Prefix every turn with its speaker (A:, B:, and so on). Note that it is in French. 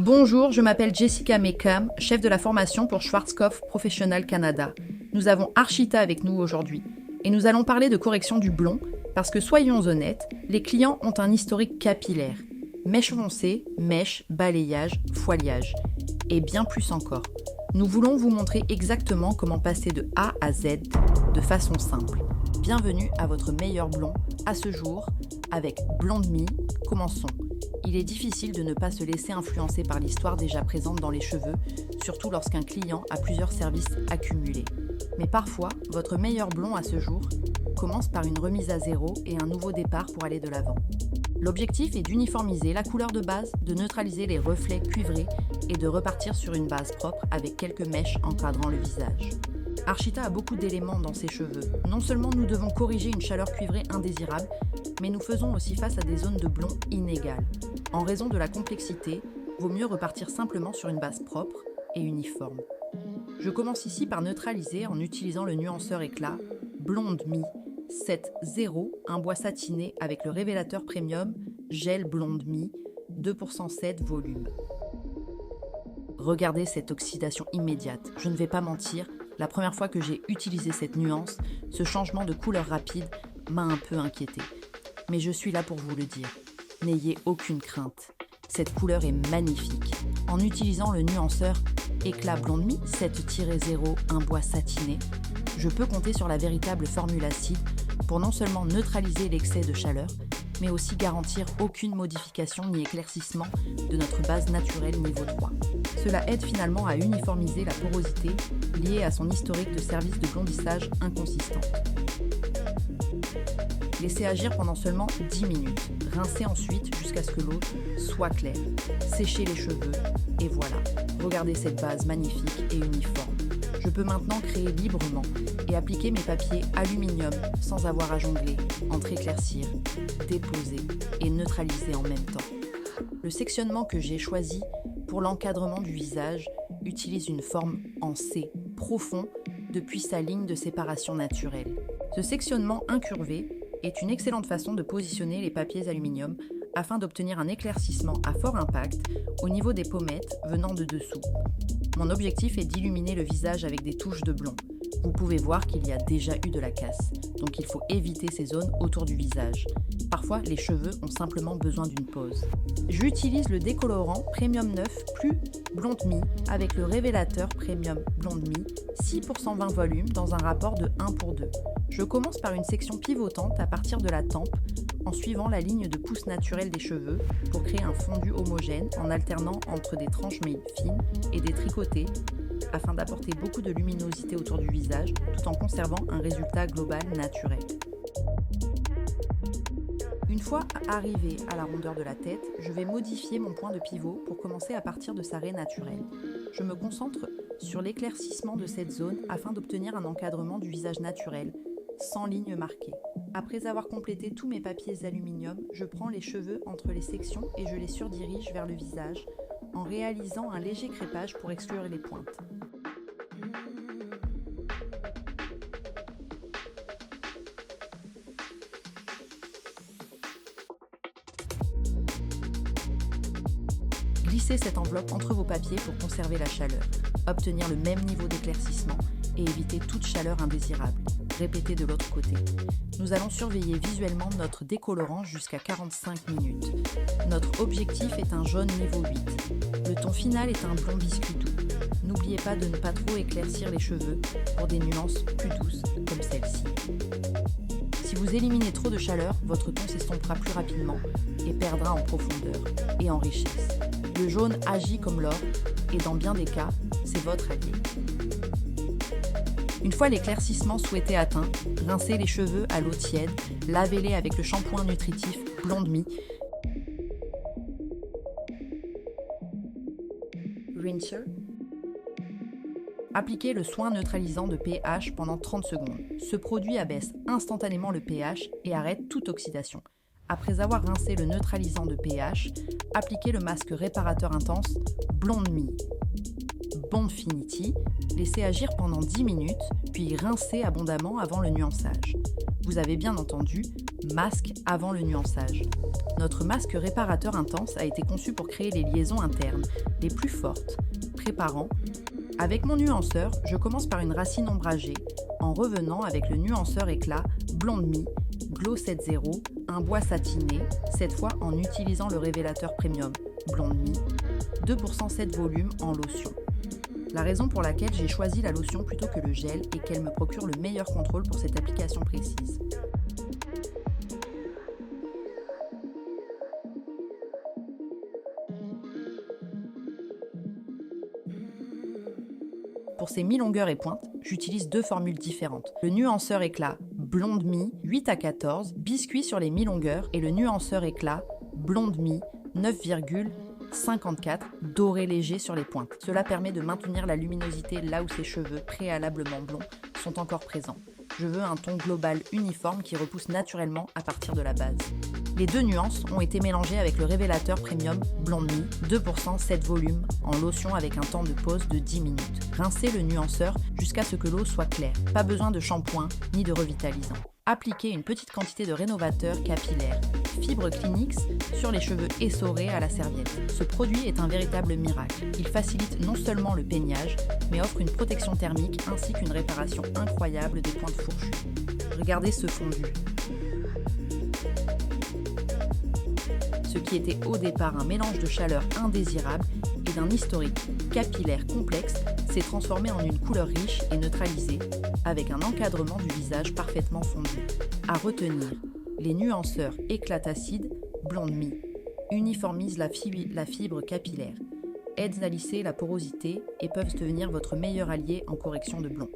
A: Bonjour, je m'appelle Jessica Mekam, chef de la formation pour Schwarzkopf Professional Canada. Nous avons Archita avec nous aujourd'hui et nous allons parler de correction du blond parce que soyons honnêtes, les clients ont un historique capillaire. Mèche foncée, mèche, balayage, foilage et bien plus encore. Nous voulons vous montrer exactement comment passer de A à Z de façon simple. Bienvenue à votre meilleur blond à ce jour avec Blonde Me. Commençons. Il est difficile de ne pas se laisser influencer par l'histoire déjà présente dans les cheveux, surtout lorsqu'un client a plusieurs services accumulés. Mais parfois, votre meilleur blond à ce jour commence par une remise à zéro et un nouveau départ pour aller de l'avant. L'objectif est d'uniformiser la couleur de base, de neutraliser les reflets cuivrés et de repartir sur une base propre avec quelques mèches encadrant le visage. Archita a beaucoup d'éléments dans ses cheveux. Non seulement nous devons corriger une chaleur cuivrée indésirable, mais nous faisons aussi face à des zones de blond inégales. En raison de la complexité, vaut mieux repartir simplement sur une base propre et uniforme. Je commence ici par neutraliser en utilisant le nuanceur éclat Blonde Me 7.0, un bois satiné avec le révélateur premium Gel Blonde Me 2% 7 volume. Regardez cette oxydation immédiate. Je ne vais pas mentir, la première fois que j'ai utilisé cette nuance, ce changement de couleur rapide m'a un peu inquiété. Mais je suis là pour vous le dire. N'ayez aucune crainte. Cette couleur est magnifique. En utilisant le nuanceur Éclat Blonde Me 7-0, un bois satiné, je peux compter sur la véritable formule acide pour non seulement neutraliser l'excès de chaleur, mais aussi garantir aucune modification ni éclaircissement de notre base naturelle niveau 3. Cela aide finalement à uniformiser la porosité liée à son historique de service de blondissage inconsistant. Laissez agir pendant seulement 10 minutes. Rincez ensuite jusqu'à ce que l'eau soit claire. Séchez les cheveux et voilà. Regardez cette base magnifique et uniforme. Je peux maintenant créer librement et appliquer mes papiers aluminium sans avoir à jongler, entre éclaircir, déposer et neutraliser en même temps. Le sectionnement que j'ai choisi pour l'encadrement du visage utilise une forme en C, profond, depuis sa ligne de séparation naturelle. Ce sectionnement incurvé est une excellente façon de positionner les papiers aluminium afin d'obtenir un éclaircissement à fort impact au niveau des pommettes venant de dessous. Mon objectif est d'illuminer le visage avec des touches de blond. Vous pouvez voir qu'il y a déjà eu de la casse, donc il faut éviter ces zones autour du visage. Parfois, les cheveux ont simplement besoin d'une pause. J'utilise le décolorant Premium 9 plus Blonde Me avec le révélateur Premium Blonde Me 6% 20 volumes dans un rapport de 1:2. Je commence par une section pivotante à partir de la tempe en suivant la ligne de pousse naturelle des cheveux pour créer un fondu homogène en alternant entre des tranches fines et des tricotés afin d'apporter beaucoup de luminosité autour du visage tout en conservant un résultat global naturel. Une fois arrivé à la rondeur de la tête, je vais modifier mon point de pivot pour commencer à partir de sa raie naturelle. Je me concentre sur l'éclaircissement de cette zone afin d'obtenir un encadrement du visage naturel, sans ligne marquée. Après avoir complété tous mes papiers aluminium, je prends les cheveux entre les sections et je les surdirige vers le visage en réalisant un léger crépage pour exclure les pointes. Glissez cette enveloppe entre vos papiers pour conserver la chaleur, obtenir le même niveau d'éclaircissement et éviter toute chaleur indésirable. Répétez de l'autre côté. Nous allons surveiller visuellement notre décolorant jusqu'à 45 minutes. Notre objectif est un jaune niveau 8. Le ton final est un blond biscuit doux. N'oubliez pas de ne pas trop éclaircir les cheveux pour des nuances plus douces comme celle-ci. Si vous éliminez trop de chaleur, votre ton s'estompera plus rapidement et perdra en profondeur et en richesse. Le jaune agit comme l'or et dans bien des cas, c'est votre allié. Une fois l'éclaircissement souhaité atteint, rincez les cheveux à l'eau tiède, lavez-les avec le shampoing nutritif Blonde Me. Rinser. Appliquez le soin neutralisant de pH pendant 30 secondes. Ce produit abaisse instantanément le pH et arrête toute oxydation. Après avoir rincé le neutralisant de pH, appliquez le masque réparateur intense Blonde Me Bondfinity, laissez agir pendant 10 minutes, puis rincez abondamment avant le nuançage. Vous avez bien entendu, Masque avant le nuançage. Notre masque réparateur intense a été conçu pour créer les liaisons internes les plus fortes, préparant. Avec mon nuanceur, je commence par une racine ombragée, en revenant avec le nuanceur éclat Blonde Me Glow 7.0, un bois satiné, cette fois en utilisant le révélateur premium Blonde Me, 2% 7 volumes en lotion. La raison pour laquelle j'ai choisi la lotion plutôt que le gel est qu'elle me procure le meilleur contrôle pour cette application précise. Pour ces mi-longueurs et pointes, j'utilise deux formules différentes. Le nuanceur éclat Blonde Me 8 à 14, biscuit sur les mi-longueurs, et le nuanceur éclat Blonde Me 9,54, doré léger sur les pointes. Cela permet de maintenir la luminosité là où ses cheveux, préalablement blonds, sont encore présents. Je veux un ton global uniforme qui repousse naturellement à partir de la base. Les deux nuances ont été mélangées avec le révélateur premium Blonde Me, 2% 7 volumes, en lotion avec un temps de pause de 10 minutes. Rincez le nuanceur jusqu'à ce que l'eau soit claire. Pas besoin de shampoing ni de revitalisant. Appliquez une petite quantité de rénovateur capillaire, Fibre Clinics, sur les cheveux essorés à la serviette. Ce produit est un véritable miracle. Il facilite non seulement le peignage, mais offre une protection thermique ainsi qu'une réparation incroyable des pointes fourchues. Regardez ce fondu. Ce qui était au départ un mélange de chaleur indésirable et d'un historique capillaire complexe s'est transformé en une couleur riche et neutralisée, avec un encadrement du visage parfaitement fondu. À retenir, les nuanceurs éclatacide Blonde Me uniformisent la fibre capillaire, aident à lisser la porosité et peuvent devenir votre meilleur allié en correction de blond.